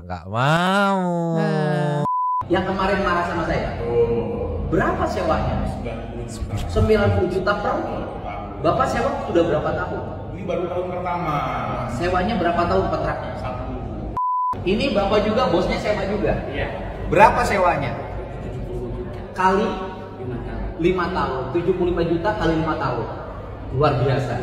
Nggak mau. Yang kemarin marah sama saya. Berapa sewanya? 90 juta per. Bapak sewa sudah berapa tahun? Ini baru tahun pertama. Sewanya berapa tahun kontraknya? 1. Ini Bapak juga bosnya sewa juga? Iya. Berapa sewanya? Kali 5 tahun. 75 juta kali 5 tahun. Luar biasa.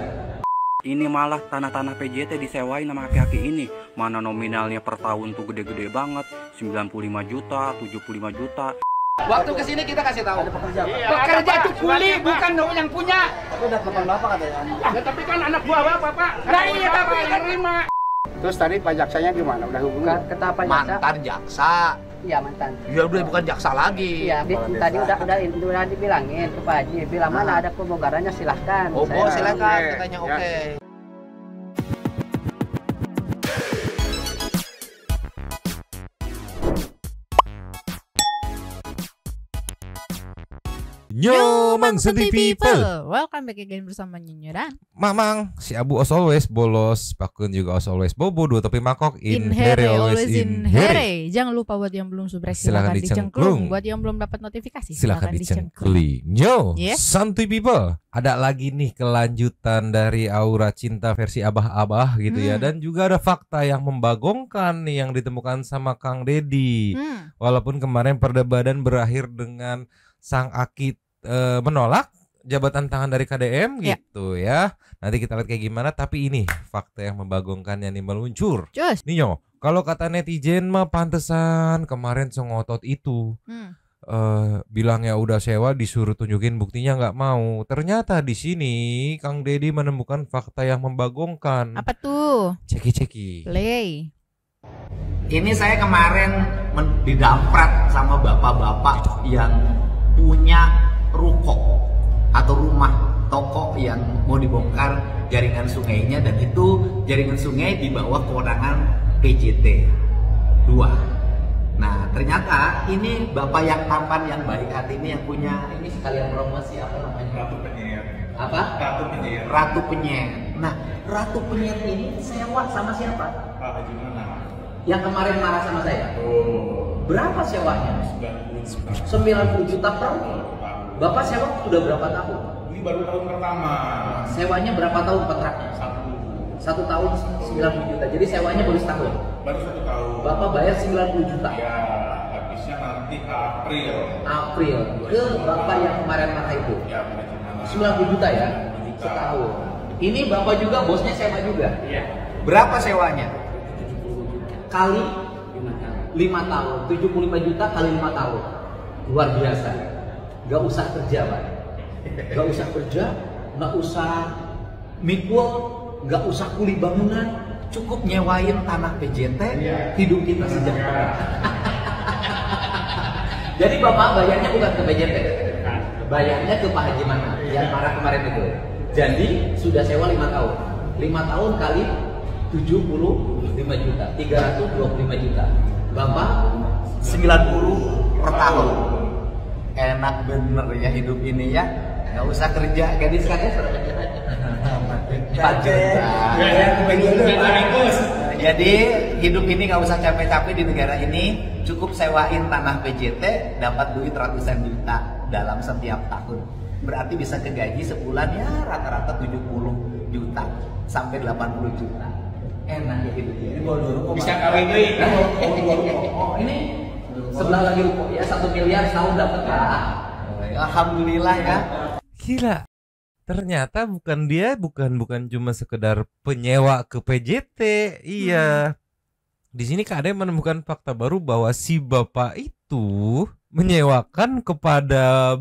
Ini malah tanah-tanah PJT disewain sama aki-aki ini. Mana nominalnya per tahun tuh gede-gede banget. 95 juta, 75 juta. Waktu kesini kita kasih tahu. Pekerja itu kuli, bukan yang punya. Tapi udah telepon bapak katanya. Ya, tapi kan anak buah bapak, Pak. Nah, iya, Bapak yang terima. Terus tadi Pak Jaksanya gimana? Udah hubungan? Kata Pak Jaksa. Mantan jaksa. Iya mantan. Ya udah bukan jaksa lagi. Iya, tadi udah dibilangin ke Pak Haji. Bilang mana ada pembongkarannya silahkan. Oh, Saya- silakan Oke. katanya Ya. oke. Yo, Mang Santai People. Welcome back again bersama Nyonyoran. Mamang, si Abu as always bolos, Pakun juga as always bobo, dua tapi mangkok In here, always in here. Jangan lupa buat yang belum subscribe Silakan silakan dicengklung. dicengklung. Buat yang belum dapat notifikasi Silakan dicengkeli. Yo, Yes. Santuy People. Ada lagi nih kelanjutan dari Aura Cinta versi abah-abah gitu ya. Dan juga ada fakta yang membagongkan nih yang ditemukan sama Kang Dedi. Walaupun kemarin perdebatan berakhir dengan sang Aki menolak jabatan tangan dari KDM gitu ya. Nanti kita lihat kayak gimana. Tapi ini fakta yang membagongkannya nih meluncur. Cus. Nih Nyo, kalau kata netizen mah pantesan kemarin sengotot itu. Bilangnya udah sewa disuruh tunjukin buktinya nggak mau. Ternyata di sini Kang Dedi menemukan fakta yang membagongkan. Apa tuh? Ceki-ceki. Play. Ini saya kemarin didamprat sama bapak-bapak yang punya ruko atau rumah toko yang mau dibongkar jaringan sungainya, dan itu jaringan sungai di bawah kewenangan PJT 2. Nah ternyata ini bapak yang tampan yang baik hati ini yang punya ini sekalian promosi apa namanya? Ratu Penyet. Apa? Ratu Penyet. Ratu Penyet. Nah Ratu Penyet ini sewa sama siapa? Pak Haji Mana? Yang kemarin marah sama saya. Berapa sewanya? 90 90 juta per. Bapak sewa sudah berapa tahun? Ini baru tahun pertama. Sewanya berapa tahun kontraknya? 1 tahun 90 juta. Jadi sewanya baru setahun. Baru 1 tahun. Bapak bayar 90 juta. Ya, habisnya nanti April. April ke bapak yang kemarin marah itu. Ya, Pak Haji Mana? 90 juta ya? Setahun. Ini bapak juga bosnya sewa juga? Iya. Berapa sewanya? Kali 5 tahun. 75 juta kali 5 tahun. Luar biasa. Gak usah kerja Pak. Gak usah kerja, gak usah mikul, gak usah kuli bangunan, cukup nyewain tanah PJT, hidup kita sejahtera. Jadi bapak bayarnya bukan ke PJT, bayarnya ke Pak Haji Mana yang marah kemarin itu. Jadi sudah sewa 5 tahun, 5 tahun kali 75 juta, 325 juta. Bapak 90 per tahun. Enak bener ya hidup ini ya, nggak usah kerja. Gadis kakek jadi hidup ini nggak usah capek-capek di negara ini, cukup sewain tanah PJT, dapat duit ratusan juta dalam setiap tahun. Berarti bisa kegaji sebulan ya rata-rata 70 juta sampai 80 juta. Enak ya hidup ini. Bisa kawin deh. Oh ini sebelah lagi ruko ya, 1 miliar setahun dapat lah. Alhamdulillah ya. Gila. Ternyata bukan cuma sekedar penyewa ke PJT. Iya. Di sini KD menemukan fakta baru bahwa si bapak itu menyewakan kepada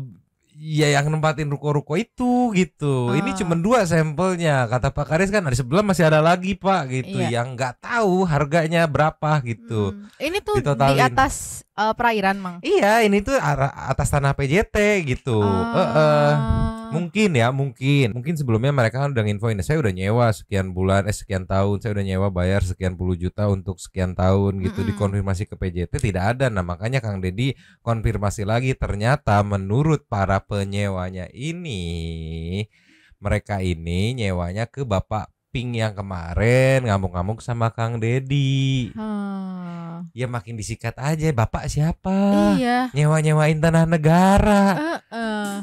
ya yang nempatin ruko-ruko itu gitu. Ini cuma 2 sampelnya. Kata Pak Karis kan ada sebelah masih ada lagi Pak gitu, yang nggak tahu harganya berapa gitu. Ini tuh Ditotalin. di atas perairan Mang. Iya, ini tuh atas tanah PJT gitu. Mungkin sebelumnya mereka kan udah nginfoin, saya udah nyewa sekian bulan, sekian tahun, saya udah nyewa bayar sekian puluh juta untuk sekian tahun gitu. Dikonfirmasi ke PJT tidak ada. Nah makanya Kang Dedi konfirmasi lagi, ternyata menurut para penyewanya ini, mereka ini nyewanya ke bapak Pink yang kemarin ngamuk-ngamuk sama Kang Dedi. Ya makin disikat aja, bapak siapa? Iya. Nyewa-nyewain tanah negara.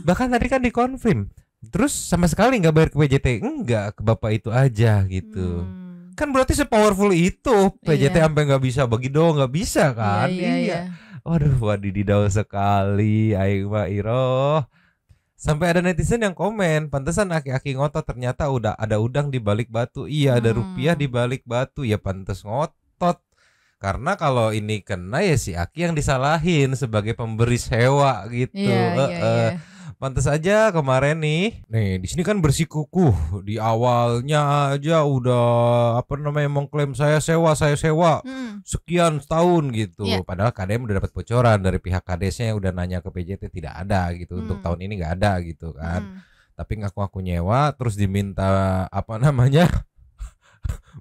Bahkan tadi kan dikonfirm. Terus sama sekali nggak bayar ke PJT, enggak, ke bapak itu aja gitu. Kan berarti sepowerful itu PJT sampai nggak bisa bagi dong, nggak bisa kan? Iya. Waduh, wadididaw sekali, aing mah iroh. Sampai ada netizen yang komen, pantesan aki-aki ngotot, ternyata udah ada udang di balik batu. Iya, ada rupiah di balik batu, ya pantes ngotot. Karena kalau ini kena ya si Aki yang disalahin sebagai pemberi sewa gitu. Pantes aja kemarin nih di sini kan bersikukuh di awalnya aja udah mengklaim saya sewa sekian setahun gitu. Padahal KDM udah dapat bocoran dari pihak KDS-nya yang udah nanya ke PJT tidak ada gitu untuk tahun ini nggak ada gitu kan. Tapi ngaku-ngaku nyewa terus diminta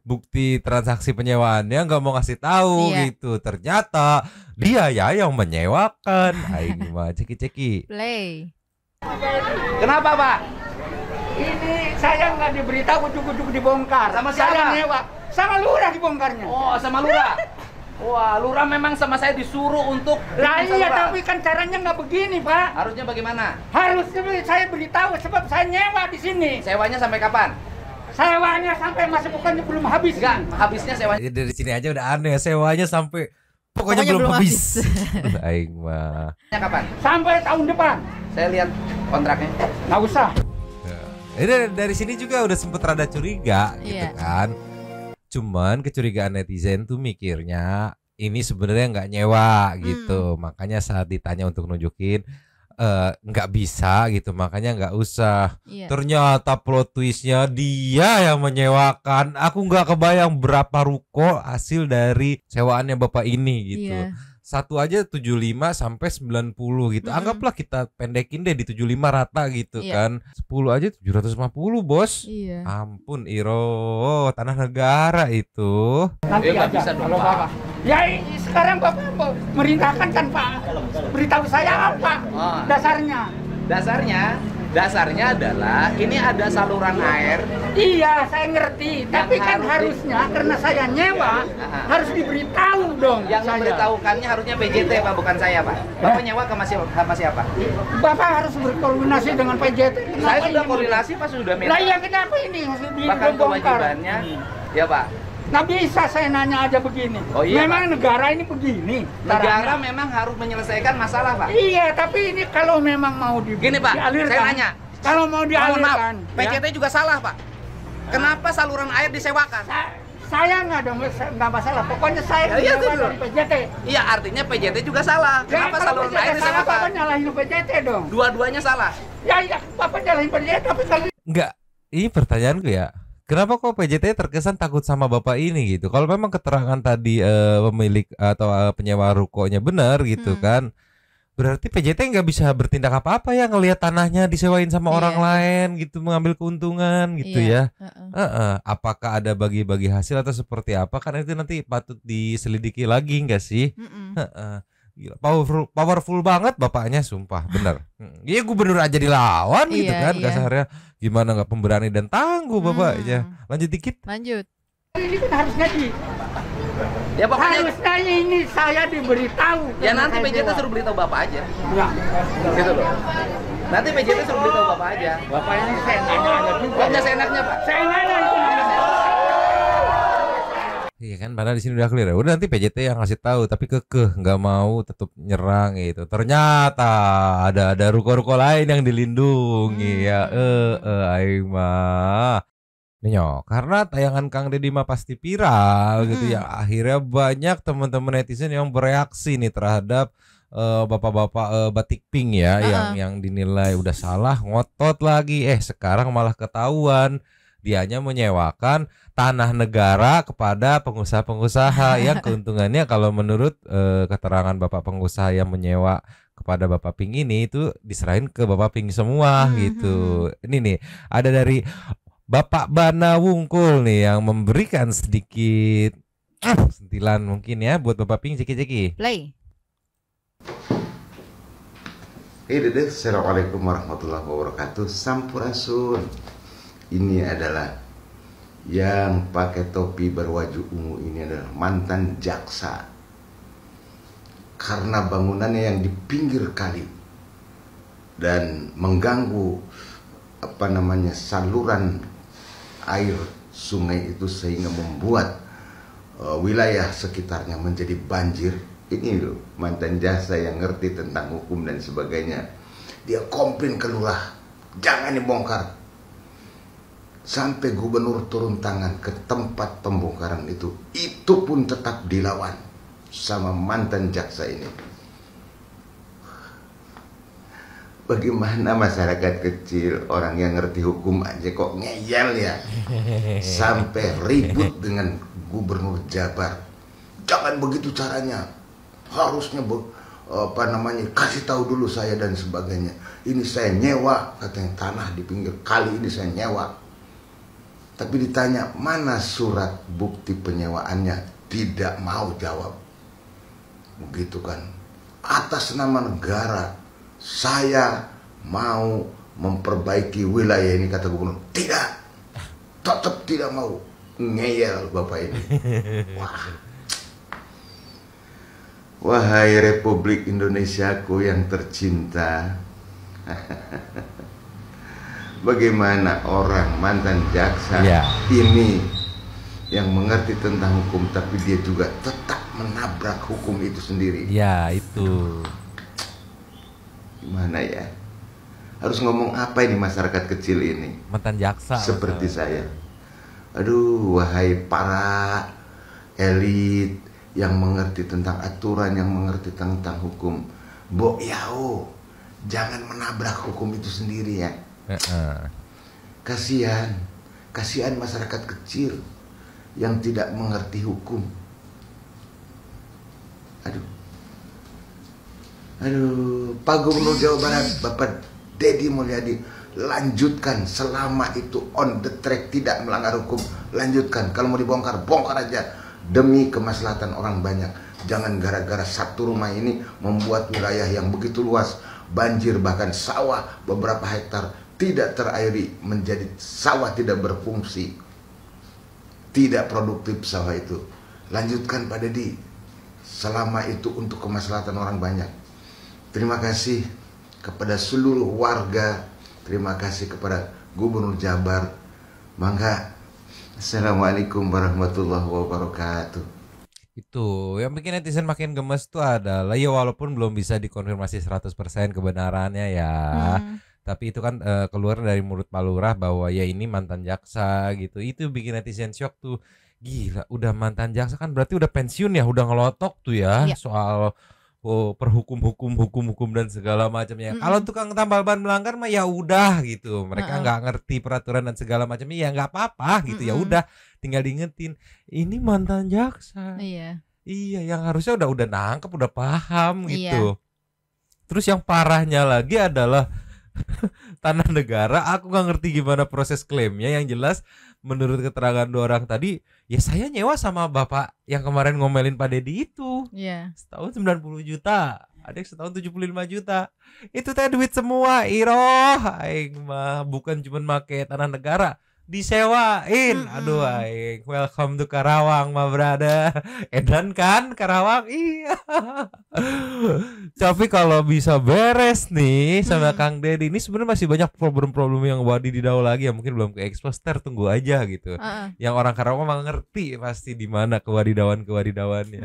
bukti transaksi penyewaannya nggak mau ngasih tahu gitu. Ternyata dia ya yang menyewakan. Aing mah ceki-ceki. Play. Kenapa Pak? Ini saya nggak diberitahu ujuk-ujuk dibongkar. Sama siapa? Saya nyewa. Sama lurah dibongkarnya. Oh, sama lurah. Wah, lurah memang sama saya disuruh untuk Lah iya, tapi kan caranya nggak begini Pak. Harusnya bagaimana? Harusnya saya beritahu sebab saya nyewa di sini. Sewanya sampai kapan? Sewanya sampai masih bukannya belum habis. Enggak, habisnya sewanya. Dari sini aja udah aneh, sewanya sampai pokoknya belum habis. Aing mah. Kapan? Sampai tahun depan. Saya lihat kontraknya. Nggak usah. Dari sini juga udah sempet rada curiga gitu kan. Cuman kecurigaan netizen tuh mikirnya ini sebenarnya nggak nyewa gitu. Makanya saat ditanya untuk nunjukin nggak bisa gitu, makanya nggak usah. Ternyata plot twistnya dia yang menyewakan. Aku nggak kebayang berapa ruko hasil dari sewaannya bapak ini gitu. Satu aja 75 sampai 90 gitu. Anggaplah kita pendekin deh di 75 rata gitu kan. 10 aja 750 bos. Ampun Iro, tanah negara itu. Nanti aja bisa dong, kalau Pak. Bapak. Ya sekarang Bapak merintahkan kan Pak. Beritahu saya apa dasarnya? Dasarnya adalah ini ada saluran air. Iya, saya ngerti. Tapi kan harusnya karena saya nyewa harus diberitahu dong. Yang memberitahukannya harusnya PJT Pak, bukan saya Pak. Bapak nyewa sama siapa? Bapak harus berkoordinasi dengan PJT. Saya sudah koordinasi Pak, sudah minta. Lah iya, kenapa ini Bahkan dibongkar? kewajibannya, ya Pak. Nggak bisa saya nanya aja begini. Oh, iya, memang negara ini begini. Negara caranya. memang harus menyelesaikan masalah Pak. Iya, tapi ini kalau memang mau Gini Pak, dialirkan. saya nanya. Kalau mau dialirkan, PJT juga salah Pak. Kenapa saluran air disewakan? Saya nggak masalah. Pokoknya saya iya, nyewa dari PJT. Iya, artinya PJT juga salah. Kenapa saluran air salah, Bapak disewakan? nyalahin PJT dong. Dua-duanya salah. Ya, Bapak nyalahin PJT, tapi kalau Enggak, ini pertanyaanku ya. Kenapa kok PJT terkesan takut sama bapak ini gitu? Kalau memang keterangan tadi pemilik atau penyewa rukonya benar gitu kan, berarti PJT nggak bisa bertindak apa-apa ya ngelihat tanahnya disewain sama orang lain gitu, mengambil keuntungan gitu ya. Apakah ada bagi-bagi hasil atau seperti apa? Kan itu nanti patut diselidiki lagi nggak sih? Gila, powerful banget bapaknya, sumpah bener. Iya, gubernur aja dilawan gitu kan, kasarnya. Gimana nggak pemberani dan tangguh bapaknya. Lanjut dikit. Lanjut. ini kan harusnya Ya pokoknya harusnya ini saya diberitahu. ya nanti Saya PJT jawab. suruh beritahu Bapak aja. Ya. Gitu loh. Nanti PJT suruh beritahu Bapak aja. Bapak ini saya nanya ada juga. Pokoknya seenaknya Pak. Saya nanya itu namanya. Iya kan, padahal di sini udah clear. Udah nanti PJT yang ngasih tahu, tapi kekeh nggak mau, tetap nyerang gitu. Ternyata ada ruko-ruko lain yang dilindungi ya. Aing mah. Nih nyok, karena tayangan Kang Deddy mah pasti viral gitu ya. Akhirnya banyak teman-teman netizen yang bereaksi nih terhadap bapak-bapak batik pink ya, yang dinilai udah salah, ngotot lagi. Sekarang malah ketahuan dianya menyewakan tanah negara kepada pengusaha-pengusaha yang keuntungannya kalau menurut keterangan bapak pengusaha yang menyewa kepada bapak pink ini itu diserahin ke bapak pink semua gitu. Ini nih ada dari Bapak Bana Wungkul nih yang memberikan sedikit sentilan mungkin ya buat bapak pink, ceki-ceki. Play. Dede, assalamualaikum warahmatullahi wabarakatuh. Sampurasun. Ini adalah Yang pakai topi berwajah ungu ini adalah mantan jaksa. Karena bangunannya yang di pinggir kali dan mengganggu saluran air sungai itu sehingga membuat wilayah sekitarnya menjadi banjir. Ini loh mantan jaksa yang ngerti tentang hukum dan sebagainya. Dia komplain ke lurah, jangan dibongkar. Sampai gubernur turun tangan ke tempat pembongkaran itu pun tetap dilawan sama mantan jaksa ini. Bagaimana masyarakat kecil, orang yang ngerti hukum aja kok ngeyel ya. Sampai ribut dengan gubernur Jabar. Jangan begitu caranya. Harusnya kasih tahu dulu saya dan sebagainya. Ini saya nyewa, katanya tanah di pinggir kali ini saya nyewa. Tapi ditanya mana surat bukti penyewaannya, tidak mau jawab. Begitu kan. Atas nama negara saya mau memperbaiki wilayah ini, kata gubernur. Tidak, tetap tidak mau. Ngeyel bapak ini. Wahai Republik Indonesiaku yang tercinta. Bagaimana orang mantan jaksa ini yang mengerti tentang hukum, tapi dia juga tetap menabrak hukum itu sendiri. Ya itu. Gimana ya? Harus ngomong apa ini masyarakat kecil ini? Mantan jaksa. Seperti saya. Aduh, wahai para elit yang mengerti tentang aturan, yang mengerti tentang hukum, Mbok Yao, jangan menabrak hukum itu sendiri ya. Kasihan masyarakat kecil yang tidak mengerti hukum. Aduh, Pak Gubernur Jawa Barat, Bapak Deddy Mulyadi, lanjutkan selama itu on the track, tidak melanggar hukum, lanjutkan. Kalau mau dibongkar, bongkar aja. Demi kemaslahatan orang banyak. Jangan gara-gara satu rumah ini membuat wilayah yang begitu luas banjir, bahkan sawah beberapa hektar tidak terairi menjadi sawah tidak berfungsi, tidak produktif sawah itu. Lanjutkan Pak Deddy, selama itu untuk kemaslahatan orang banyak. Terima kasih kepada seluruh warga, terima kasih kepada Gubernur Jabar. Mangga. Assalamualaikum warahmatullahi wabarakatuh. Itu yang bikin netizen makin gemes tuh adalah ya walaupun belum bisa dikonfirmasi 100% kebenarannya ya. Tapi itu kan keluar dari mulut Pak Lurah bahwa ya ini mantan jaksa gitu. Itu bikin netizen shock tuh. Gila, udah mantan jaksa kan berarti udah pensiun ya, udah ngelotok tuh ya soal hukum dan segala macamnya. Kalau tukang tambal ban melanggar mah ya udah gitu. Mereka nggak ngerti peraturan dan segala macamnya, ya nggak apa-apa gitu. Ya udah, tinggal diingetin. Ini mantan jaksa. Iya, yang harusnya udah nangkep, udah paham gitu. Terus yang parahnya lagi adalah tanah negara. Aku nggak ngerti gimana proses klaimnya. Yang jelas menurut keterangan dua orang tadi, ya saya nyewa sama bapak yang kemarin ngomelin Pak Deddy itu. Setahun 90 juta, ada yang setahun 75 juta. Itu teh duit semua, iroh. Aing mah bukan cuma make tanah negara, disewain. Aduh aing, welcome to Karawang mah brother. Edan kan Karawang, iya. Tapi kalau bisa beres nih sama Kang Deddy, ini sebenarnya masih banyak problem-problem yang wadidaw lagi yang mungkin belum ke expose, tunggu aja gitu. Yang orang Karawang mah ngerti pasti di mana kewadidawannya.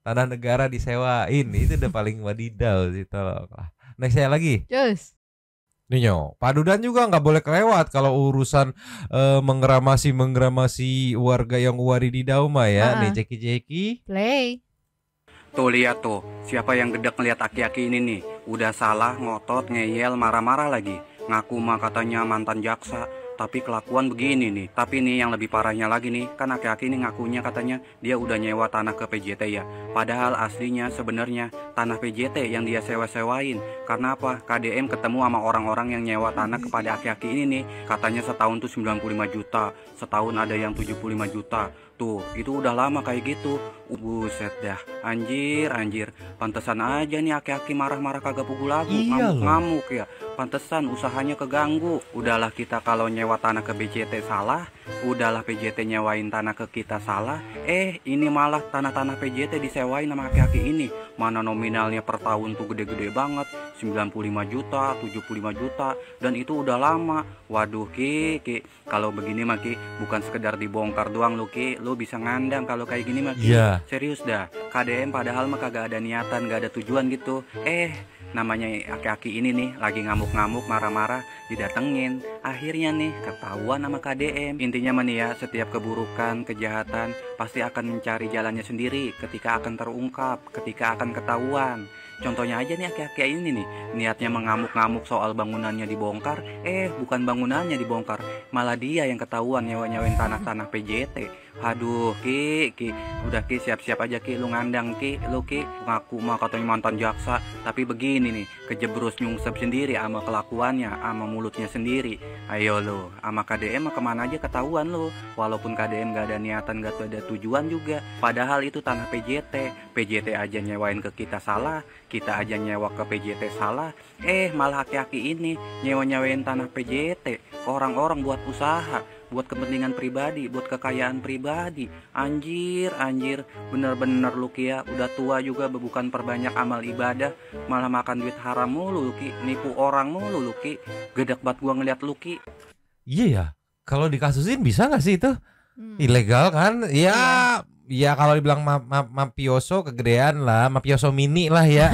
Tanah negara disewain, itu udah paling wadidaw sih, tolonglah. Next saya lagi. Yes. Ninyo, Pak Dudan juga nggak boleh kelewat kalau urusan menggeramasi warga yang wadidaw mah ya. Nih ceki play. Tuh lihat tuh, siapa yang gedek ngeliat aki-aki ini nih. Udah salah, ngotot, ngeyel, marah-marah lagi. Ngaku mah katanya mantan jaksa, tapi kelakuan begini nih. Tapi nih yang lebih parahnya lagi nih, kan aki-aki ini ngakunya katanya dia udah nyewa tanah ke PJT ya. Padahal aslinya sebenarnya tanah PJT yang dia sewa-sewain. Karena apa? KDM ketemu sama orang-orang yang nyewa tanah kepada aki-aki ini nih. Katanya setahun tuh 95 juta, setahun ada yang 75 juta. Tuh, itu udah lama kayak gitu. Buset dah, anjir. Pantesan aja nih aki-aki marah-marah kagak pukul lagu, ngamuk-ngamuk ya. pantesan usahanya keganggu. Udahlah kita kalau nyewa tanah ke BJT salah, udahlah PJT nyewain tanah ke kita salah. Ini malah tanah-tanah PJT disewain sama aki-aki ini. Mana nominalnya per tahun tuh gede-gede banget, 95 juta, 75 juta, dan itu udah lama. Waduh Ki, kalau begini mah Ki, bukan sekedar dibongkar doang lu Ki, lu bisa ngandang kalau kayak gini mah Ki. Serius dah, KDM padahal mah kagak ada niatan, gak ada tujuan gitu. Namanya aki-aki ini nih lagi ngamuk-ngamuk, marah-marah, didatengin. Akhirnya nih ketahuan sama KDM. Intinya mah nih ya, setiap keburukan, kejahatan pasti akan mencari jalannya sendiri ketika akan terungkap, ketika akan ketahuan. Contohnya aja nih aki-aki ini nih, niatnya mengamuk-ngamuk soal bangunannya dibongkar, bukan bangunannya dibongkar, malah dia yang ketahuan nyewa-nyewain tanah-tanah PJT. Aduh Ki, udah Ki, siap-siap aja Ki, lu ngandang Ki, lu Ki, ngaku mah katanya mantan jaksa, tapi begini nih, kejebrus nyungsep sendiri sama kelakuannya, sama mulutnya sendiri. Ayo lu, sama KDM mah kemana aja ketahuan lu, walaupun KDM gak ada niatan, gak ada tujuan juga, padahal itu tanah PJT aja nyewain ke kita salah, kita aja nyewa ke PJT salah, malah aki-aki ini nyewa-nyewain tanah PJT ke orang-orang buat usaha, buat kepentingan pribadi, buat kekayaan pribadi. Anjir, bener-bener lu Ki ya, udah tua juga bukan perbanyak amal ibadah, malah makan duit haram mulu lu Ki, nipu orang mulu lu Ki. Gedek banget gua ngeliat lu Ki. Iya ya, kalau dikasusin bisa gak sih itu? Ilegal kan? Ya kalau dibilang mafioso kegedean lah, mafioso mini lah ya.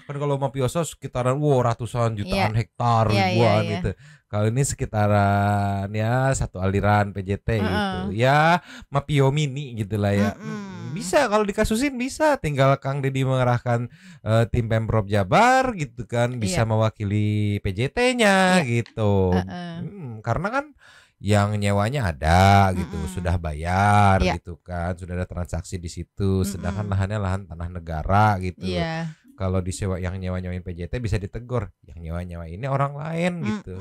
Kan kalau mafioso sekitaran ratusan jutaan hektar ribuan gitu. Kalau ini sekitaran ya satu aliran PJT gitu. Ya mafio mini gitulah ya. Bisa kalau dikasusin bisa, tinggal Kang Deddy mengerahkan tim Pemprov Jabar gitu kan, bisa mewakili PJT-nya gitu. Karena kan yang nyewanya ada gitu, sudah bayar gitu kan, sudah ada transaksi di situ. Sedangkan lahannya lahan tanah negara gitu. Kalau disewa yang nyewa-nyewain PJT bisa ditegur, yang nyewa-nyewa ini orang lain gitu.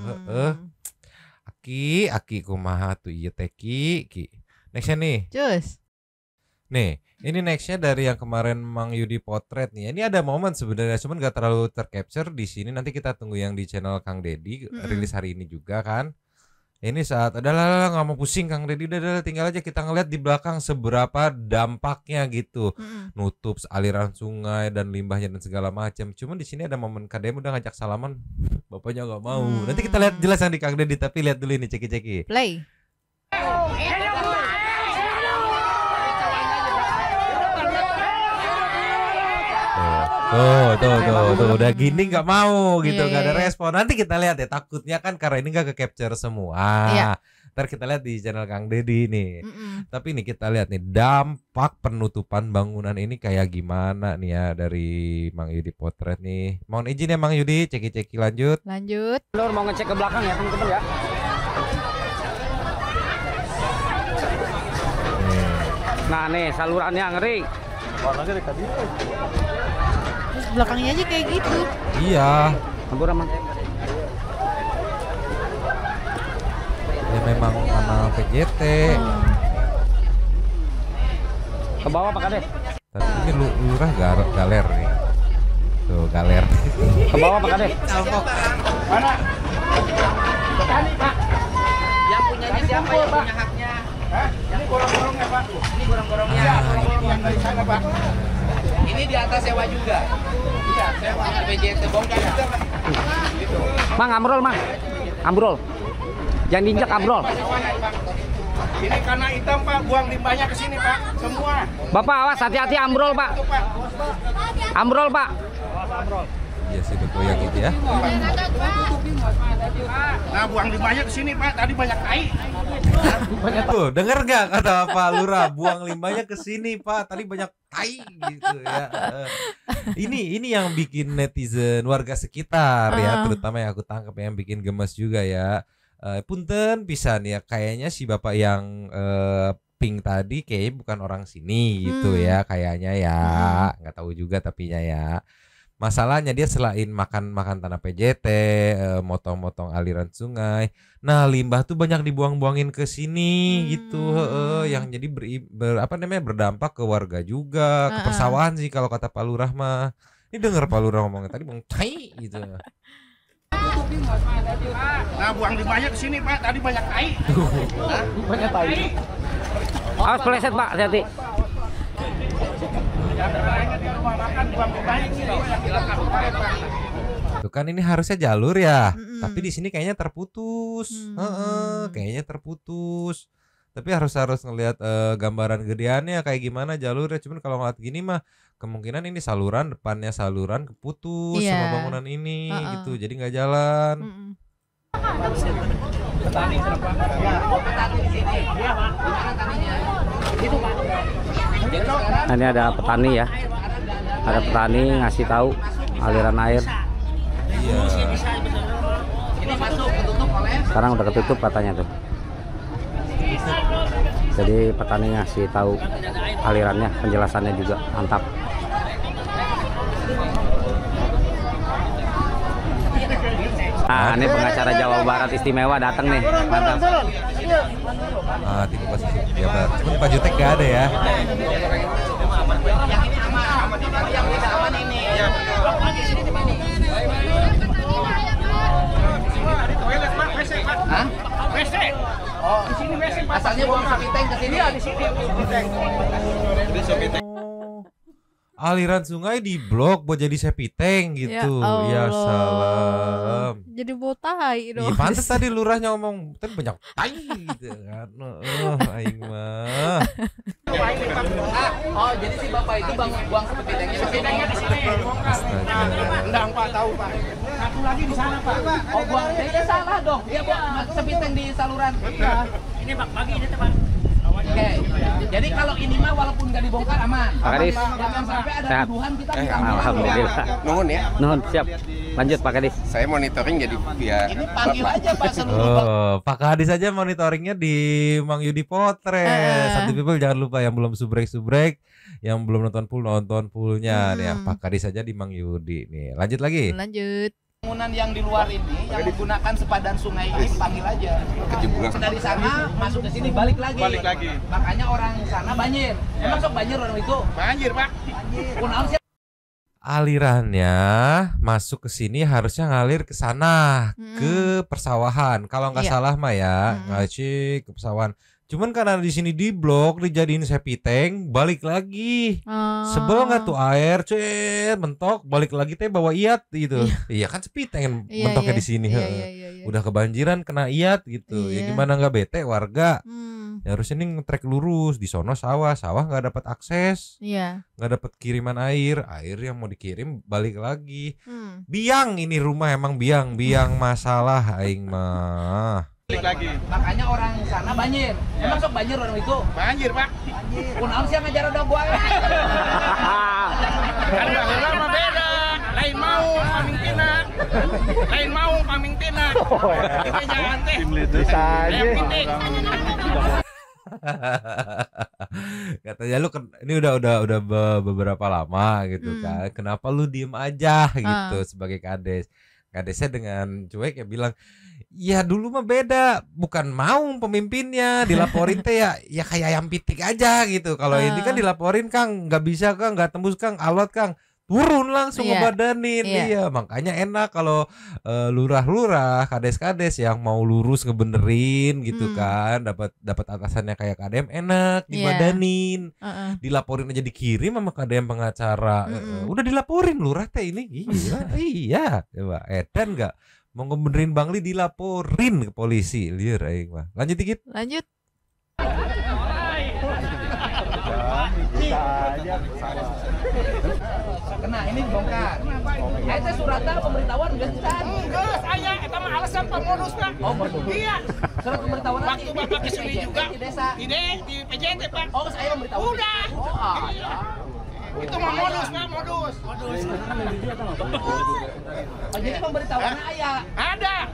Aki kumaha tuh iya teki ki. Nextnya nih. Cus. Nih, ini nextnya dari yang kemarin Mang Yudi potret nih. Ini ada momen sebenarnya, cuman gak terlalu tercapture di sini. Nanti kita tunggu yang di channel Kang Deddy, rilis hari ini juga kan. Ini saat adalah nggak mau pusing Kang Deddy, udah tinggal aja kita ngeliat di belakang seberapa dampaknya gitu, nutup aliran sungai dan limbahnya dan segala macam. Cuman di sini ada momen KDM udah ngajak salaman, bapaknya nggak mau. Nanti kita lihat jelas yang di Kang Deddy, tapi lihat dulu ini ceki-ceki. Play. Tuh, udah gini nggak mau gitu, nggak ada respon. Nanti kita lihat ya, takutnya kan karena ini nggak ke capture semua. Ntar kita lihat di channel Kang Deddy nih. Tapi nih kita lihat nih dampak penutupan bangunan ini kayak gimana nih ya dari Mang Yudi potret nih. Mohon izin ya Mang Yudi, ceki-ceki lanjut. Lur mau ngecek ke belakang ya teman-teman ya. Nah nih salurannya ngeri. Warnanya tadi. Terus belakangnya aja kayak gitu. Iya. Ampun aman. Ya memang tanah PJT. Ke bawah Pak Kades. Tapi ini lurah galer nih. Tuh galer. Ke bawah Pak Kades. Mana? Petani Pak. Yang punyanya siapa yang punya haknya? Ini gorong-gorongnya Pak. Ini gorong-gorongnya. Yang dari sana Pak. Ini di atas sewa juga. Iya, sewa BJT bongkar juga Pak. Gitu. Mang ambrol Mang. Ambrol. Jangan diinjak ambrol. Ini karena hitam Pak, buang limbahnya ke sini Pak, semua. Bapak awas hati-hati ambrol Pak. Ambrol Pak. Iya sih udah goyang gitu ya. Nah buang limbahnya ke sini Pak, tadi banyak tai. Tuh, denger gak kata Pak Lurah, buang limbahnya ke sini Pak, tadi banyak tai gitu ya. Ini yang bikin netizen warga sekitar ya, terutama yang aku tangkap yang bikin gemes juga ya. Punten pisan ya, kayaknya si bapak yang pink tadi kayaknya bukan orang sini gitu ya, kayaknya ya, nggak tahu juga tapinya ya. Masalahnya dia selain makan tanah PJT, motong-motong aliran sungai, nah limbah tuh banyak dibuang-buangin ke sini gitu, yang jadi berdampak ke warga juga, ke persawahan sih kalau kata Pak Lurah mah. Ini denger Pak Lurah ngomongnya tadi bang tai gitu. Nah, buang limbahnya ke sini, Pak. Tadi banyak tai. Banyak tai. Awas peleset Pak, hati-hati. Tuh kan ini harusnya jalur ya, tapi di sini kayaknya terputus. Kayaknya terputus. Tapi harus ngelihat gambaran gedeannya kayak gimana jalurnya. Cuman kalau ngeliat gini mah kemungkinan ini saluran, depannya saluran keputus sama bangunan ini gitu. Jadi nggak jalan. Petani berapa? Petani di sini. Iya, Pak. Gimana taninya? Itu, Pak. Nah, ini ada petani ya. Ada petani ngasih tahu aliran air. Iya. Ini masuk ketutup oleh. Sekarang udah ketutup katanya tuh. Jadi petani ngasih tahu alirannya, penjelasannya juga mantap. Nah, ini pengacara Jawa Barat istimewa datang nih, mantap. Tim posisi Jabar. Cuman Pak Jutek gak ada ya. Yang ini aman. Yang tidak aman ini. Hah? WC. Oh, di sini WC. Asalnya buang sepiteng ke sini. Iya, di sini. Aliran sungai diblok buat jadi sepiteng gitu. Ya salam. Jadi bau tai dong. Iya, pantes tadi lurahnya ngomong kan banyak tai gitu kan. Aing mah. Oh, jadi si Bapak itu buang sepitengnya ke sini. Endang, Pak, tahu, Pak. Satu lagi di sana, Pak. Oh, buang. Dia salah dong. Dia buang sepiteng di saluran. Iya. Ini, Pak, pagi ini, Pak. Oke, jadi kalau ini mah walaupun nggak dibongkar aman. Pak Kadis, jangan sampai ada sehat. tuduhan kita Alhamdulillah. Nuhun ya. Nuhun, siap. Lanjut Pak Kadis. Saya monitoring jadi biar. Ini panggil aja Pak seluruh. Pak Kadis aja monitoringnya di Mang Yudi Potret. Santi people jangan lupa yang belum subrek, yang belum nonton fullnya nih ya. Pak Kadis aja di Mang Yudi nih. Lanjut lagi. Lanjut. Bangunan yang di luar ini yang menggunakan sepadan sungai ini panggil aja. Dari sana masuk ke sini balik lagi. Makanya orang sana banjir. Emang sok banjir orang itu? Banjir, Pak. Banjir. Alirannya masuk ke sini harusnya ngalir ke sana, ke persawahan. Kalau nggak salah mah ya, ngaci ke persawahan. Cuman karena di sini diblok, dijadiin sepiteng, balik lagi. Sebel nggak tuh air, mentok, balik lagi teh bawa iat gitu. Iya kan sepiteng mentoknya di sini. Udah kebanjiran kena iat gitu. Ya gimana nggak bete warga? Ya harusnya nih ngetrek lurus di sono sawah nggak dapat akses. Nggak dapat kiriman air yang mau dikirim balik lagi. Biang ini rumah emang biang masalah aing mah. Lagi. Makanya orang sana banjir. Emang sok banjir orang itu? Banjir, Pak. Kunaon sih ngajar udah buang. Ada mah beda. Lain mau pamingtina. Kita jangan teh. Bisa aja. Katanya lu ini udah beberapa lama gitu kan. Kenapa lu diem aja gitu sebagai kades. Kadesnya dengan cuek ya bilang, ya dulu mah beda, bukan mau pemimpinnya dilaporin teh ya kayak ayam pitik aja gitu. Kalau ini kan dilaporin Kang, nggak bisa Kang, nggak tembus Kang, alot Kang, turun langsung ngebadanin. Iya, makanya enak kalau lurah-lurah, kades-kades yang mau lurus ngebenerin gitu kan, dapat atasannya kayak KDM enak dibadanin, dilaporin aja dikirim sama KDM pengacara. Udah dilaporin lurah teh ini, iya, coba edan nggak mau ngebenerin Bangli dilaporin ke polisi, liar aing mah. Lanjut dikit. Lanjut. Kena ini dibongkar. Itu suratnya pemberitahuan enggak sih? Enggak, saya eta mah alasan pengurus, Pak. Oh, iya. Surat pemberitahuan waktu Bapak ke sini juga di desa. Di PJT, Pak. Oh, saya pemberitahuan. Udah. Oh, iya. Itu mah modus, Pak, modus. Oh, jadi pemberitahuannya ayah? Ada.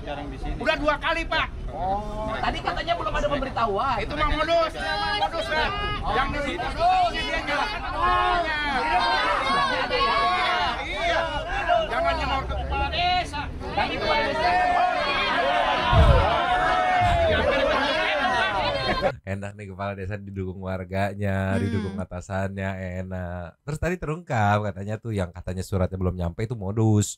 Udah 2 kali, Pak. Oh, tadi katanya belum ada pemberitahuan. Itu mah modus, Pak. Yang di situ dia nyalakan orangnya. Iya. Jangan nyamor ke kepala desa. Kami kepala desa. Enak nih kepala desa didukung warganya, didukung atasannya, enak. Terus tadi terungkap katanya tuh yang katanya suratnya belum nyampe itu modus.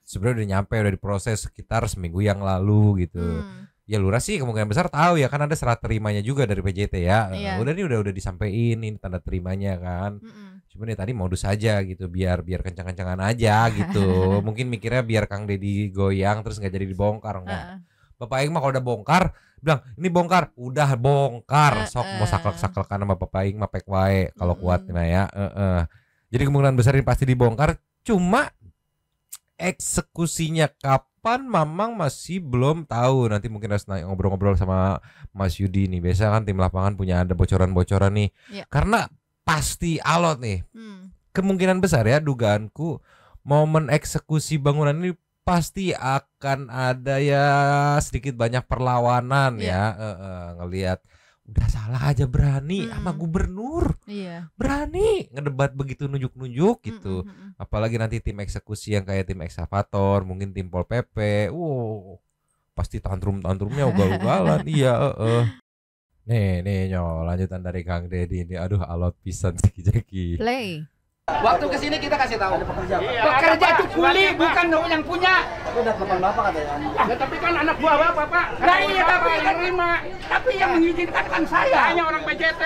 sebenarnya udah nyampe, udah diproses sekitar seminggu yang lalu gitu. Ya lurah sih kemungkinan besar tahu ya, kan ada serat terimanya juga dari PJT ya. Udah nih udah disampaikan ini tanda terimanya kan. Cuman ya tadi modus aja gitu, biar kencang-kencangan aja gitu. Mungkin mikirnya biar Kang Deddy goyang terus nggak jadi dibongkar enggak. Bapak Aing mah kalau udah bongkar bilang ini bongkar, udah bongkar, sok mau saklek-saklekan sama Bapak Aing mah pek wae kalau kuat nah ya. Jadi kemungkinan besar ini pasti dibongkar, cuma eksekusinya kapan Mamang masih belum tahu. Nanti mungkin harus ngobrol-ngobrol sama Mas Yudi nih. Biasa kan tim lapangan punya ada bocoran-bocoran nih. Karena pasti alot nih. Kemungkinan besar ya dugaanku momen eksekusi bangunan ini pasti akan ada ya sedikit banyak perlawanan ya. Ngelihat udah salah aja berani sama gubernur. Berani ngedebat begitu nunjuk-nunjuk gitu. Apalagi nanti tim eksekusi yang kayak tim ekskavator, mungkin tim Pol PP. Pasti tantrum-tantrumnya ugal-ugalan. Iya, Nih lanjutan dari Kang Deddy ini. Aduh alot pisan Jeki. Play. Waktu kesini kita kasih tahu. Pekerja itu kuli, bukan yang punya. Itu udah telepon bapak katanya. Ya, tapi kan anak buah bapak, Pak. Nah, iya, tapi yang terima. Tapi yang mengizinkan kan saya. Hanya orang PJT.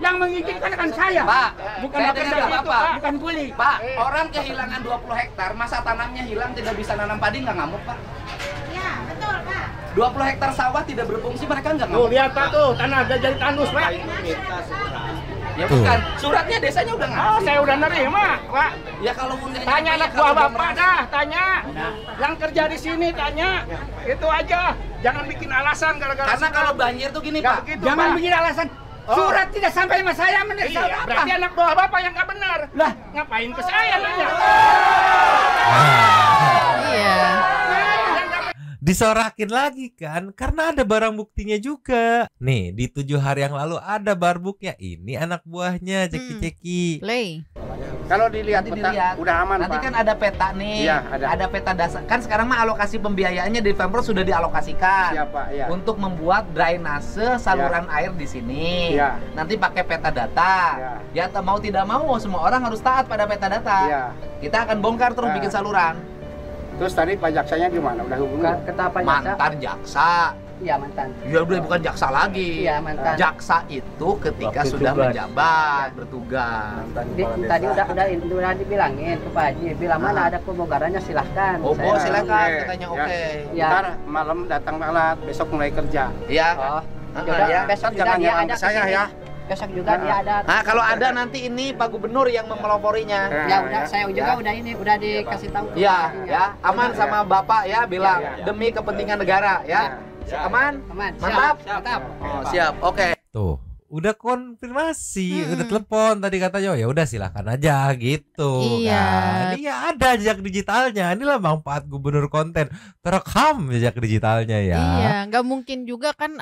Yang mengizinkan kan saya. Pak, bukan saya pekerja dengar itu, Bapak. Pak. Bukan kuli. Pak, orang kehilangan 20 hektar, masa tanamnya hilang tidak bisa nanam padi nggak ngamuk, Pak? Ya, betul, Pak. 20 hektar sawah tidak berfungsi, mereka nggak Tuh, ngamuk. lihat Pak tuh, tanah udah jadi tandus, Pak. Ya bukan, suratnya desanya udah ngasih. Oh, saya udah nerima, Pak. Ya kalau pun Tanya anak buah bapak dah, tanya. Yang kerja di sini tanya. Itu aja. Jangan bikin alasan gara-gara. Karena kalau banjir tuh gini, Pak. Jangan bikin alasan. Surat tidak sampai sama saya mendesak apa? Berarti anak buah bapak yang nggak benar. Lah, ngapain ke saya nanya? Iya. Disorakin lagi kan, karena ada barang buktinya juga. Nih di 7 hari yang lalu ada barbuknya. Ini anak buahnya ceki-ceki. Play. Kalau dilihat Nanti peta, dilihat. udah aman Nanti Pak. kan ada peta nih. Iya, ada. Peta dasar. Kan sekarang mah alokasi pembiayaannya di Pemprov sudah dialokasikan. Siapa? Ya. Untuk membuat drainase saluran air di sini. Ya. Nanti pakai peta data. Ya mau tidak mau semua orang harus taat pada peta data. Ya. Kita akan bongkar terus bikin saluran. Terus tadi Pak Jaksanya gimana? Udah hubungi? Kata Pak Jaksa. Mantan jaksa. Iya, mantan. Ya udah bukan jaksa lagi. Iya, mantan. Jaksa itu ketika Waktu sudah tugas. menjabat, bertugas. Tadi udah dibilangin ke Pak Haji, bilang mana ada pembongkarannya silahkan. Oh, Saya- silakan Oke. katanya Ya. oke. Ya. Ntar malam datang telat, besok mulai kerja. Iya. Oh, Heeh, ya. besok juga Jangan dia nyerang ada ke saya kesini. ya. Besok juga dia ada. Nah, kalau ada nanti ini Pak Gubernur yang memeloporinya. Ya udah, saya juga udah dikasih tahu. ke Iya, Pak Haji, ya. Aman sama Bapak ya, bilang Ya. demi kepentingan negara ya. Aman? Aman. Mantap? Mantap. Oh, siap. Oke. Tuh, udah konfirmasi, udah telepon tadi katanya. Ya udah silakan aja gitu Iya. kan. Iya ada jejak digitalnya. Inilah manfaat gubernur konten. Terekam jejak digitalnya ya. Iya, nggak mungkin juga kan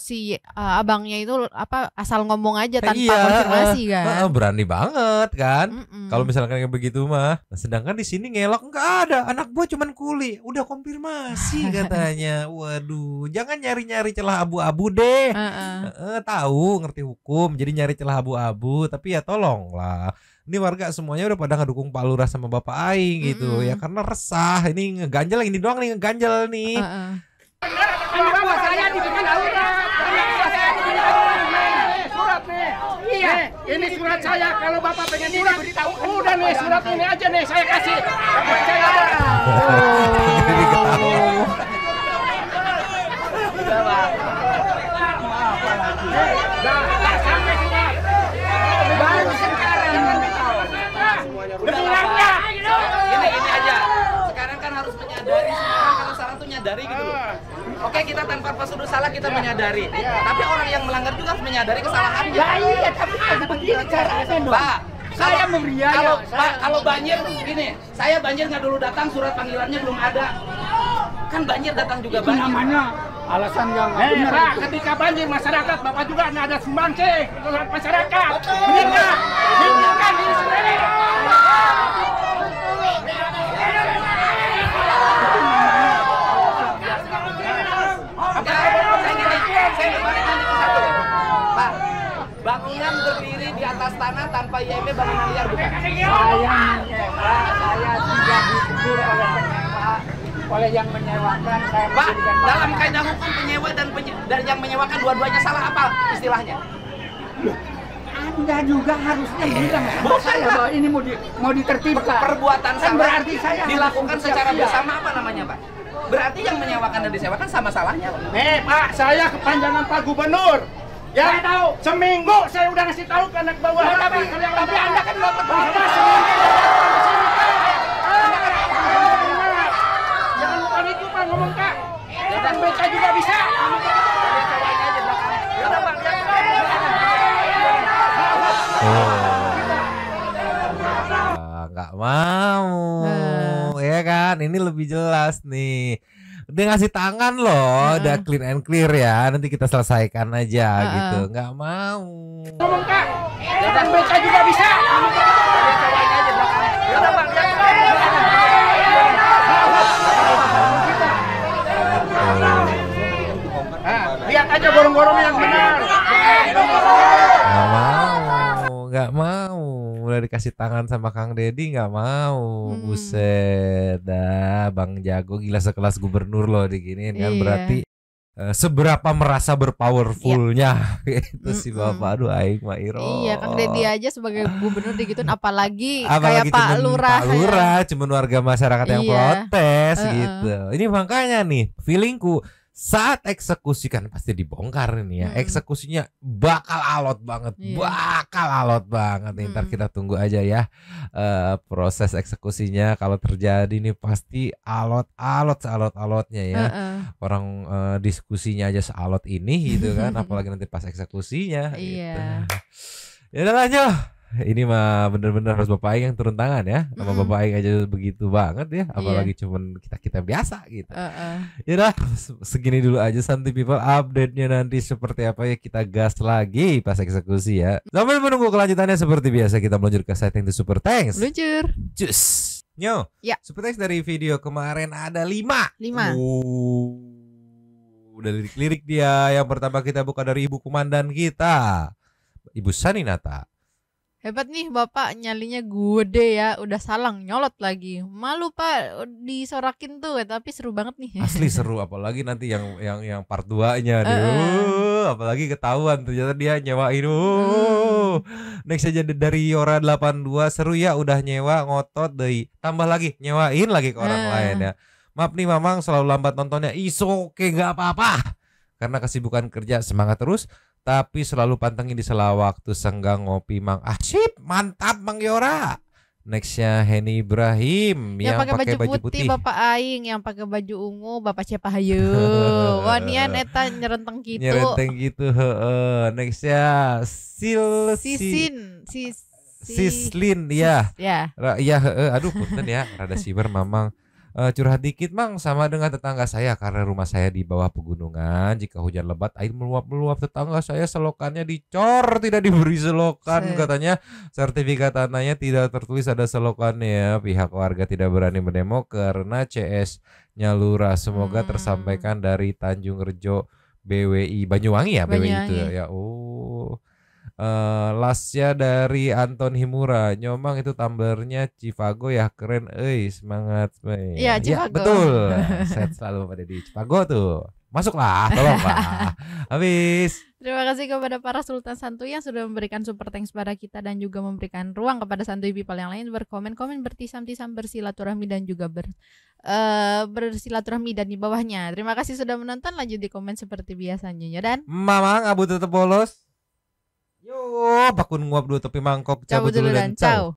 si abangnya itu apa asal ngomong aja tanpa Iya, konfirmasi kan. berani banget kan. Kalau misalkan kayak begitu mah. Nah, sedangkan di sini ngelak nggak ada. Anak gua cuman kuli. Udah konfirmasi katanya. Waduh, jangan nyari-nyari celah abu-abu deh. Tahu ngerti hukum, jadi nyari celah abu-abu. Tapi ya tolonglah. Ini warga semuanya udah pada ngedukung Pak Lurah sama Bapak Aing gitu ya, karena resah. Ini ngeganjel, ini doang nih ngeganjel nih. Anak buah saya dibikin aurat. Anak buah saya dibikin aurat. Nih, surat nih. Iya, ini surat saya. Kalau Bapak pengen surat, beritahu. Udah nih, surat ini aja nih saya kasih. Buat saya ada. Udah, Pak. Nah, sampai surat. Baru sekarang Bilangnya. Ini aja. Sekarang kan harus menyadari semua orang kalau salah tuh nyadari gitu loh. Oke, kita tanpa prosedur salah kita menyadari. Tapi orang yang melanggar juga harus menyadari kesalahannya. Ya iya, tapi begini caranya dong. Pak, Saya membiayai. Kalau banjir gini, saya banjir nggak dulu datang, surat panggilannya belum ada. Kan banjir datang juga Itu banjir. namanya alasan yang benar. Pak, ketika banjir masyarakat, Bapak juga ada sumbangsi buat masyarakat. Benar. Hidupkan diri sendiri. Saya kembali nanti ke satu. Pak, bangunan berdiri di atas tanah tanpa IMB bangunan liar bukan? Saya tidak ditegur oleh penyewa. oleh yang menyewakan saya Pak, menjadikan dalam kaidah hukum penyewa dan yang menyewakan dua-duanya salah apa istilahnya? Anda juga harusnya bilang sama saya bahwa ini mau ditertibkan. Perbuatan Kan salah berarti saya dilakukan harus secara bersiap-siap. bersama apa namanya, Pak? Berarti yang menyewakan dan disewakan sama salahnya, Pak. Pak, saya kepanjangan Pak Gubernur. Ya, saya tahu. Seminggu saya udah ngasih tahu ke anak bawah. Tapi Anda kan nggak pernah. Jangan bukan itu Pak ngomong Kak. Dan mereka juga bisa. Nggak mau, ya kan? Ini lebih jelas nih. Udah ngasih tangan loh, udah clean and clear ya. Nanti kita selesaikan aja gitu. Nggak mau. Ngomong Kak. Dan mereka juga bisa. Lihat aja gorong-gorongnya yang benar. Nggak mau. Udah dikasih tangan sama Kang Deddy nggak mau. Buset dah, Bang Jago gila sekelas gubernur loh diginiin kan. Berarti seberapa merasa berpowerfulnya itu si Bapak. Aduh aing mah iro. Iya, Kang Deddy aja sebagai gubernur digituin apalagi kayak Pak Lurah. Pak Lurah cuman warga masyarakat yang protes gitu. Ini makanya nih feelingku saat eksekusi kan pasti dibongkar ini ya. Eksekusinya bakal alot banget, bakal alot banget nih. Ntar kita tunggu aja ya proses eksekusinya. Kalau terjadi nih pasti alot sealot-alotnya ya. Orang diskusinya aja sealot ini gitu kan, apalagi nanti pas eksekusinya gitu. Ya udah lanjut. Ini mah bener-bener harus Bapak Aing yang turun tangan ya. Nama Bapak Aing aja begitu banget ya. Apalagi cuman kita biasa gitu. Ya udah segini dulu aja Santuy People. Update-nya nanti seperti apa ya kita gas lagi pas eksekusi ya. Sambil menunggu kelanjutannya seperti biasa kita meluncur ke setting the super thanks. Luncur. Cus. Nyo. Ya. Super thanks dari video kemarin ada 5. Udah lirik-lirik dia. Yang pertama kita buka dari Ibu Komandan kita, Ibu Saninata. Hebat nih Bapak, nyalinya gede ya, udah salang nyolot lagi. Malu Pak disorakin tuh, tapi seru banget nih. Asli seru, apalagi nanti yang part 2-nya nih. Apalagi ketahuan ternyata dia nyewain. Next aja dari Yora 82 seru ya, udah nyewa ngotot deh. Tambah lagi nyewain lagi ke orang lain ya. Maaf nih Mamang selalu lambat nontonnya. Oke nggak apa-apa. Karena kesibukan kerja semangat terus. Tapi selalu pantengin di sela waktu senggang ngopi Mang. Sip, mantap Mang Yora. Nextnya Heni Ibrahim yang pakai baju putih. Bapak Aing yang pakai baju ungu Bapak siapa hayu. Wah nian eta nyerenteng gitu. Nyerenteng gitu. Nextnya Sislin ya. Ya aduh punten ya rada siber Mamang. Curhat dikit Mang, sama dengan tetangga saya karena rumah saya di bawah pegunungan. Jika hujan lebat air meluap-meluap, tetangga saya selokannya dicor, tidak diberi selokan. Katanya sertifikat tanahnya tidak tertulis ada selokannya. Pihak warga tidak berani mendemo karena CS-nya lurah. Semoga tersampaikan dari Tanjung Rejo BWI Banyuwangi ya, BWI itu ya. Lasnya dari Anton Himura. Nyomang itu tumblernya Cipago ya, keren semangat. Iya Cipago. Ya, betul. Set selalu pada di Cipago tuh. Masuklah, tolong Pak. Habis. Terima kasih kepada para Sultan Santuy yang sudah memberikan super thanks pada kita dan juga memberikan ruang kepada Santuy People yang lain berkomen-komen, bertisam-tisam, bersilaturahmi dan juga bersilaturahmi dan di bawahnya. Terima kasih sudah menonton. Lanjut di komen seperti biasanya ya dan Mamang abu tetap bolos. Yo, bakun nguap dua tepi mangkok. Cabut dulu dan ciao.